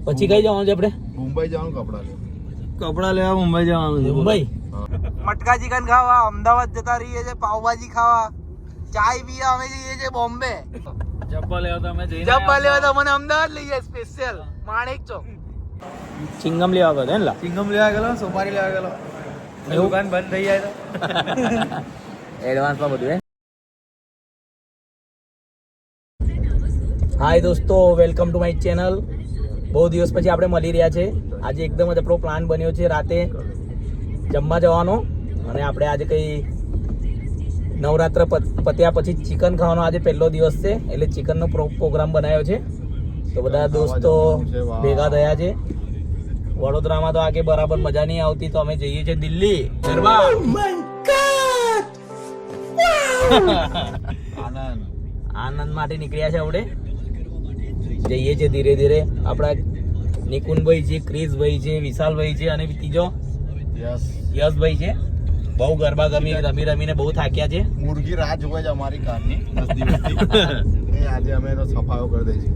પછી કઈ જવાનું છે આપણે? મુંબઈ જવાનું કપડા લેવા મુંબઈ જવાનું છે. મુંબઈ મટકા ચિકન ખાવા અમદાવાદ જતા રહીએ છે, પાવભાજી ખાવા, ચાય પીવા અમે જઈએ છે બોમ્બે. ચપ્પલ લેવા તો અમે જઈને જબ્બા લેવા તો મને અમદાવાદ લઈ જાય સ્પેશિયલ માણેક ચોક. ચિંગમ લેવા ગયો ને લા? ચિંગમ લેવા ગયેલો, સોપારી લેવા ગયેલો. દુકાન બંધ થઈ જાય તો એડવાન્સમાં બધું હે. હાય દોસ્તો, વેલકમ ટુ માય ચેનલ. બહુ દિવસ પછી આપણે મળી રહ્યા છે. આજે એકદમ જ આપણો પ્લાન બન્યો છે રાતે જમવા જવાનો, અને આપણે આજે કંઈ નવરાત્ર પત્યા પછી ચિકન ખાવાનો આજે પહેલો દિવસ છે, એટલે ચિકનનો પ્રોગ્રામ બનાવ્યો છે. તો બધા દોસ્તો ભેગા થયા છે. વડોદરામાં તો આગે બરાબર મજા નહીં આવતી, તો અમે જઈએ છીએ દિલ્હી ગરબા. આનંદ માટે નીકળ્યા છે આપણે. જઈએ છે ધીરે ધીરે. આપણા નિકુંજભાઈ છે, ક્રિશભાઈ છે, વિશાલભાઈ છે, અને ત્રીજો યશભાઈ છે. બહુ ગરબા રમી રમીને બહુ થાક્યા છે. મુરગી રાહ જોવે છે અમારી કારની નજદીક. આજે અમે એનો સફાયો કરી દઈશું.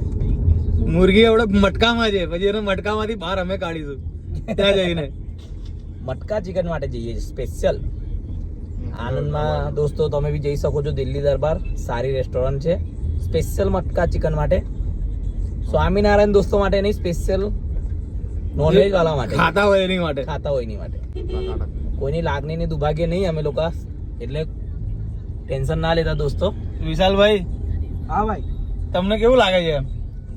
મુરગી આપણે મટકામાં છે, પછી એને મટકામાંથી બહાર અમે કાઢીશું ત્યાં જઈને. મટકા ચિકન માટે જઈએ છીએ સ્પેશિયલ. આનંદમાં દોસ્તો તમે બી જઈ શકો છો. દિલ્હી દરબાર સારી રેસ્ટોરન્ટ છે, સ્પેશિયલ મટકા ચિકન માટે. સ્વામિનારાયણ દોસ્તો માટે નહીં, સ્પેશિયલ નોનવેજ વાળા માટે, ખાતા હોય એની માટે. ખાતા હોય એની માટે. કોઈની લાગણીની દુભાગ્ય નહીં અમે લોકો, એટલે ટેન્શન ના લેતા દોસ્તો. વિશાલભાઈ, હા ભાઈ, તમને કેવું લાગે છે?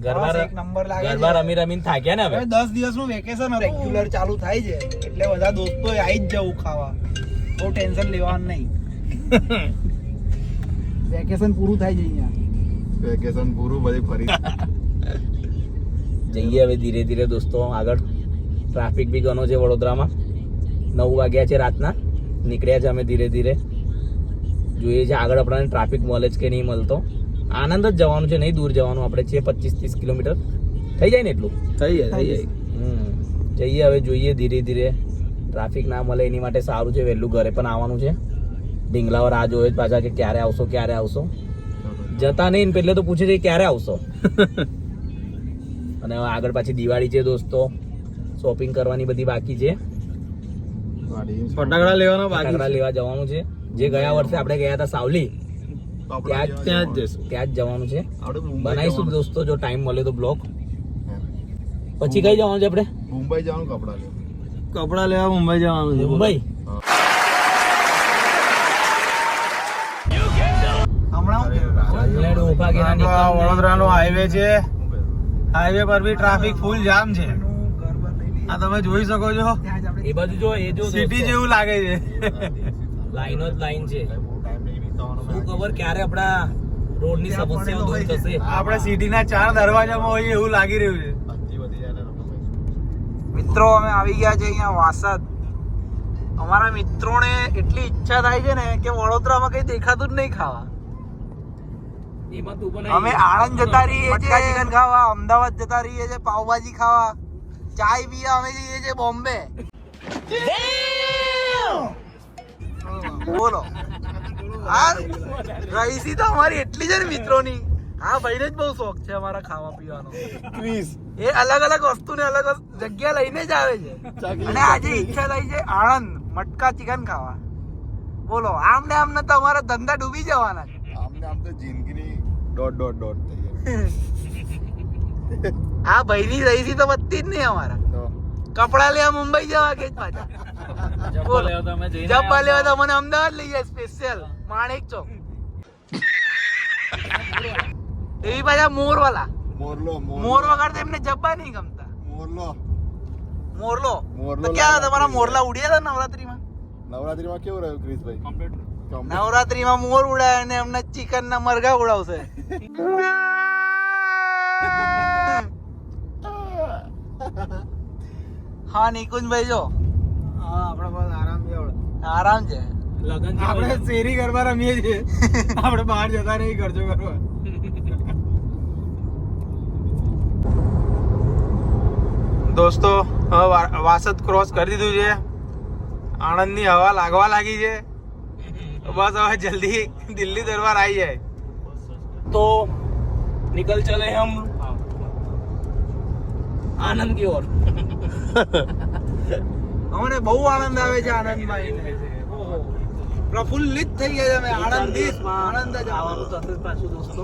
ગરબા એક નંબર લાગે છે. ગરબા રમી રમીને થાક્યા ને હવે. 10 દિવસનું વેકેશન રેગ્યુલર ચાલુ થાય છે, એટલે બધા દોસ્તો આવી જ જવું ખાવા. બહુ ટેન્શન લેવાનું નહીં. વેકેશન પૂરું થાય છે અહીંયા. વેકેશન પૂરું, બધી ફરી જઈએ હવે ધીરે ધીરે દોસ્તો આગળ. ટ્રાફિક બી ઘણો છે વડોદરામાં. 9 વાગ્યા છે રાતના. નીકળ્યા છે અમે ધીરે ધીરે. જોઈએ છે આગળ આપણને ટ્રાફિક મળે છે કે નહીં મળતો. આનંદ જ જવાનું છે, નહીં દૂર જવાનું. આપણે છે 25-30 કિલોમીટર થઈ જાય ને એટલું. થઈ જાય. જઈએ હવે, જોઈએ ધીરે ધીરે. ટ્રાફિક ના મળે એની માટે સારું છે. વહેલું ઘરે પણ આવવાનું છે. ઢીંગલાઓ રાહ જોવે જ પાછા કે ક્યારે આવશો ક્યારે આવશો. જતા નહીં ને પહેલે તો પૂછે છે ક્યારે આવશો. અને હવે આગળ પાછી દિવાળી છે દોસ્તો. શોપિંગ કરવાની બધી બાકી છે. ફટાકડા લેવાનો બાકી ફટાકડા લેવા જવાનું છે. જે ગયા વર્ષે આપણે ગયા હતા સાવલી, ત્યાં જ જવાનું છે. બનાવીશું દોસ્તો જો ટાઈમ મળે તો બ્લોગ. પછી કઈ જવાનું છે આપણે? મુંબઈ જવાનું કપડા લેવા મુંબઈ જવાનું છે. મુંબઈ વડોદરાનો હાઈવે છે. હાઈવે પર બી ટ્રાફિક ફૂલ જામ છે. આ તમે જોઈ શકો છો. એ બાજુ જો, એ જો સિટી જેવું લાગે છે. લાઈનો જ લાઈન છે. શું ખબર ક્યારે આપણા રોડની સમસ્યાઓ દૂર થશે. આપણે સિટીના 4 દરવાજામાં હોય એવું લાગી રહ્યું છે. મિત્રો અમે આવી ગયા છે અહીંયા વાસદ. અમારા મિત્રોને એટલી ઈચ્છા થાય છે ને કે વડોદરામાં કઈ દેખાતું જ નહીં ખાવા. એમાં તું પણ અમે આણંદ જતા રહીએ છીએ ચિકન ખાવા, અમદાવાદ જતા રહીએ છીએ પાવભાજી ખાવા, ચાય પીવા અમે જઈએ છીએ બોમ્બે. બોલો, આ રહીસી તો અમારી એટલી છે ને મિત્રોની. હા ભાઈને જ બહુ શોખ છે અમારા ખાવા પીવાનો. એ અલગ અલગ વસ્તુ ને અલગ જગ્યા લઈને જ આવે છે. અને આજે ઈચ્છા થઈ છે આણંદ મટકા ચિકન ખાવા. બોલો, આમ ને આમ ને તો અમારા ધંધા ડૂબી જવાના છે. આમ તો જિંદગીની ડોટ થઈ આ ભાઈની રહીસી તો વધતી જ નહીં અમારા. કપડા લેવા મુંબઈ જવા કે પાછા. ચપ્પલ લેવા તો અમે જઈને જબ્બા લેવા તો મને અમદાવાદ લઈ જાય સ્પેશિયલ માણેક ચોક. એવી પાછા મોર વાળા. મોર વગર તો એમને જબ્બા નહીં ગમતા. મોરલો તો ક્યાં તમારા મોરલા ઉડ્યા હતા નવરાત્રીમાં? નવરાત્રીમાં કેવું રહ્યું ક્રિશભાઈ? નવરાત્રીમાં મોર ઉડાય અને એમને ચિકન ના મરઘા ઉડાવશે. હા નિકુંજભાઈ જો, આપણે બસ આરામ છે. આરામ છે. લગન આપણે શેરી ગરબા રમીએ છીએ. આપણે બહાર જતા નહીં ખર્ચો કરવા. દોસ્તો હવે વાસદ ક્રોસ કરી દીધું છે. આણંદની હવા લાગવા લાગી છે. બસ હવે જલ્દી દિલ્હી દરબાર આવી જાય તો નિકલ ચલે હમ આનંદ की ओर અમને બહુ આનંદ આવે છે આનંદમાં પ્રફુલ્લિત થઈ ગયા છે અમે આનંદિત આનંદ જ આવવાનું થશે પાછું દોસ્તો,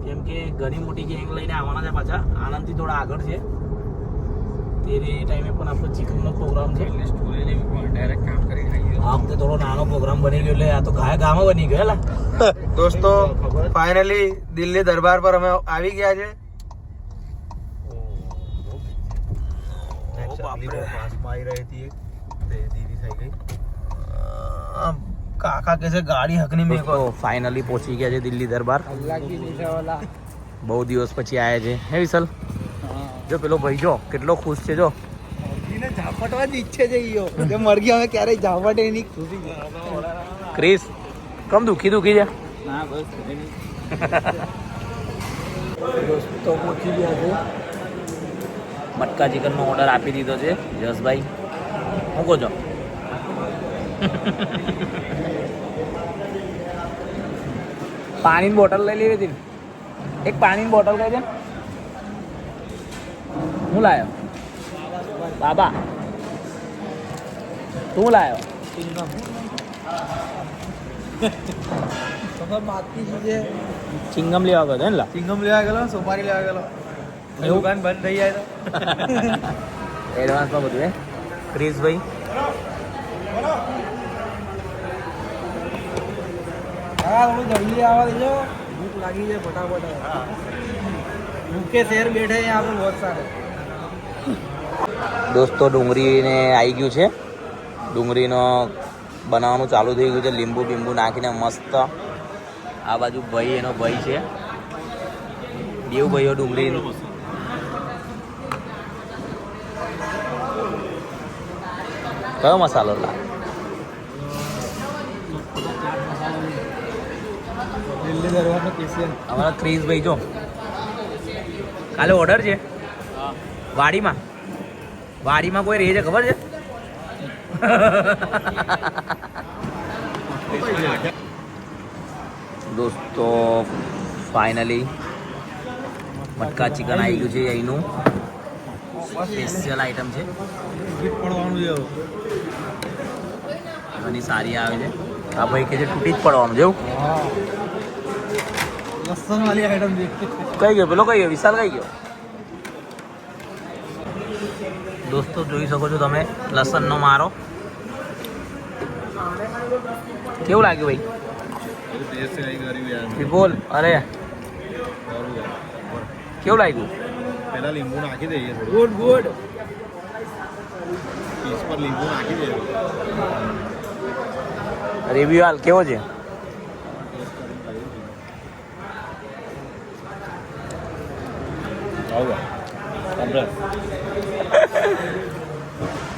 કેમ કે ઘણી મોટી ગેંગ લઈને આવવાના છે પાછા. આનંદથી થોડા આગળ છે તે ટાઈમે પણ આપણો ચિકનનો પ્રોગ્રામ છે. ડાયરેક્ટ કામ કરી ખાઈએ. આ વખતે થોડો નાનો પ્રોગ્રામ બની ગયો એટલે આ તો ગામાં બની ગયો લા. દોસ્તો ફાઇનલી દિલ્હી દરબાર પર અમે આવી ગયા છે. કાકા કે છે ગાડી હકની મેં તો ફાઇનલી પહોંચી ગયા છે દિલ્હી દરબાર. બહુ દિવસ પછી આયા છે હે વિશાલ. જો પેલો ભાઈ જો કેટલો ખુશ છે. જો ઝાપટવા જ ઈચ્છે છે ઈયો કે મરઘી અમે ક્યારેય ઝાપટે નહીં. ક્રિસ કમ દુખી છે. દોસ્તો પહોંચી ગયા છે. મટકા ચિકનનો ઓર્ડર આપી દીધો છે જસભાઈ. મૂકો છો પાણીની બોટલ લઈ લેવી હતી ને. એક પાણીની બોટલ કહી દે ને. હું લાયો બાબા, તું લાયો ચિંગમ લેવા ગયો ને લા. ચિંગમ લેવા ગયેલો, સોપારી લેવા ગયેલો. દુકાન બંધ થઈ જાય તો એડવાન્સમાં બધું હે ક્રિસભાઈ. હા થોડું જલ્દી આવવા દેજો, ભૂખ લાગી છે ફટાફટ. ભૂखे શેર બેઠે हैं यहाँ पे बहुत सारे. દોસ્તો ડુંગળીને આવી ગયું છે. ડુંગળીનો બનાવવાનું ચાલુ થઈ ગયું છે. લીંબુ બીંબુ નાખીને મસ્ત. આ બાજુ ભાઈ એનો ભાઈ છે. બેવ ભાઈઓ ડુંગળી કયો મસાલો લા. દિલ્હી દરબારનો સ્પેશિયલ. અમારા ક્રિસભાઈ જો કાલે ઓર્ડર છે વાડીમાં કોઈ રહે છે ખબર છે. દોસ્તો ફાઇનલી મટકા ચિકન આવી ગયું છે. અહીંનું સ્પેશિયલ આઈટમ છે. પડવાનું છે ઘણી સારી આવે છે. આ ભાઈ કે છે તૂટી જ પડવાનું જેવું. લસણ વાળી આઈટમ છે. કઈ ગયો પેલો કઈ ગયો વિશાલ કઈ ગયો. દોસ્તો જોઈ શકો છો તમે લસણનો મારો. કેવું લાગ્યું ભાઈ બોલ. અરે કેવું લાગ્યું. પેલા લીંબુ નાખી દઈએ, ગુડ ગુડ. પીસ પર લીંબુ નાખી દઈએ. રિવ્યુ હાલ કેવો છે.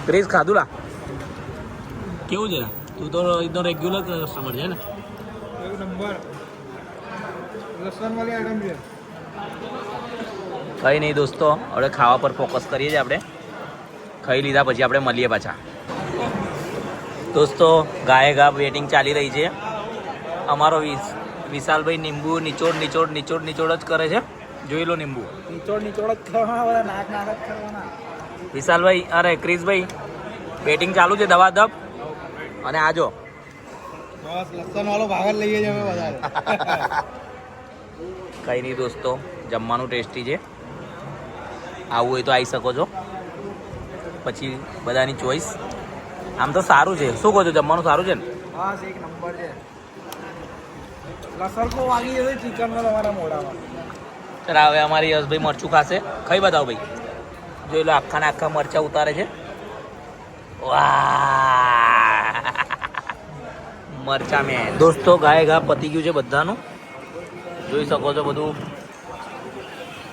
ક્રિસ ખાધું લા કેવું છે. તું તો એકદમ રેગ્યુલર કસ્ટમર છે ને. એક નંબર લસણ વાળી આઈટમ છે. કંઈ નહીં દોસ્તો, હવે ખાવા પર ફોકસ કરીએ છીએ આપણે. ખાઈ લીધા પછી આપણે મળીએ પાછા. દોસ્તો ગાયે ગા વેટિંગ ચાલી રહી છે. અમારો વિશાલભાઈ નીંબુ નિચોડ જ કરે છે. જોઈ લો નીંબુ નીચોડ જ કરવાના, બધા નાક જ કરવાના. વિશાલભાઈ અરે ક્રિસભાઈ વેટિંગ ચાલુ છે દવા દબ. અને આજો બસ લસણ વાળો ભાગ જ લઈએ છીએ અમે વધારે. કંઈ નહીં દોસ્તો, જમવાનું ટેસ્ટી છે. આવવું હોય તો આવી શકો છો. પછી બધાની ચોઈસ. આમ તો સારું છે. શું કહો છો, જમવાનું સારું છે ને. બસ એક નંબર છે. લસણ કો વાગી જશે ચિકન નો તમારા મોઢામાં. સર હવે અમારી યશભાઈ મરચું ખાશે. ખાઈ બતાવો ભાઈ. જોઈ લો આખા ને આખા મરચા ઉતારે છે. વાહ મરચા મેં. દોસ્તો ગાય ઘા પતી ગયું છે બધાનું. જોઈ શકો છો બધું.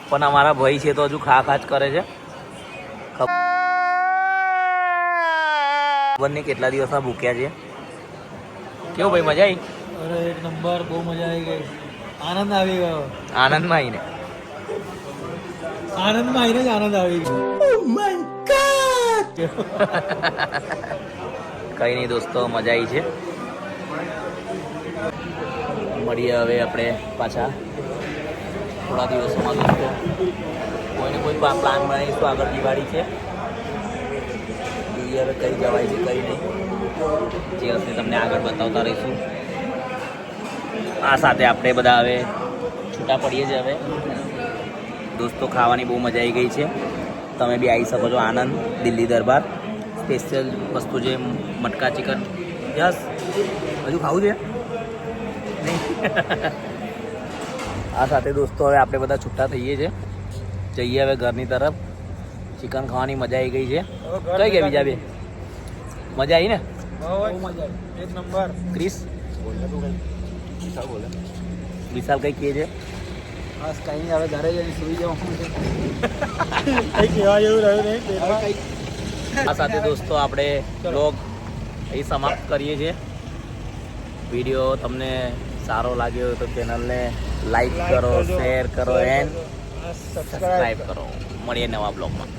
પણ અમારા ભાઈ છે તો હજુ ખા જ કરે છે. ખબર નહીં કેટલા દિવસમાં ભૂખ્યા છે. કેવું ભાઈ મજા આવી. અરે એક નંબર, બહુ મજા આવી ગઈ. આનંદ આવી ગયો. આનંદમાં આવીને જ આનંદ આવી ગયો. કઈ નહીં દોસ્તો, મજા આવી છે. મળીએ હવે આપણે પાછા થોડા દિવસોમાં દોસ્તો. કોઈને કોઈ પ્લાન બનાવીશું. આગળ દિવાળી છે, જોઈએ હવે કઈ જવાય છે કઈ નહીં, જે હશે તમને આગળ બતાવતા રહીશું. આ સાથે આપણે બધા હવે છૂટા પડીએ છીએ. હવે દોસ્તો ખાવાની બહુ મજા આવી ગઈ છે. તમે બી આવી શકો છો આનંદ દિલ્હી દરબાર. સ્પેશિયલ વસ્તુ છે મટકા ચિકન. યસ, હજુ ખાવું છે નહીં? આ સાથે દોસ્તો હવે આપણે બધા છૂટા થઈએ છીએ, જઈએ હવે ઘરની તરફ. ચિકન ખાવાની મજા આવી ગઈ છે. કઈ ગયા બીજા બે? મજા આવી ને? એક નંબર. ક્રિસ વિશાલ કઈ કહે છે? બસ કઈ નહીં, હવે ઘરે જઈને સુઈ જવાનું છે. કઈ કહેવા જેવું રહ્યું નહીં. આ સાથે દોસ્તો આપણે બ્લોગ અહીં સમાપ્ત કરીએ છીએ. વિડીયો તમને સારો લાગ્યો હોય તો ચેનલને લાઈક કરો, શેર કરો એન્ડ સબસ્ક્રાઈબ કરો. મળીએ નવા બ્લોગમાં.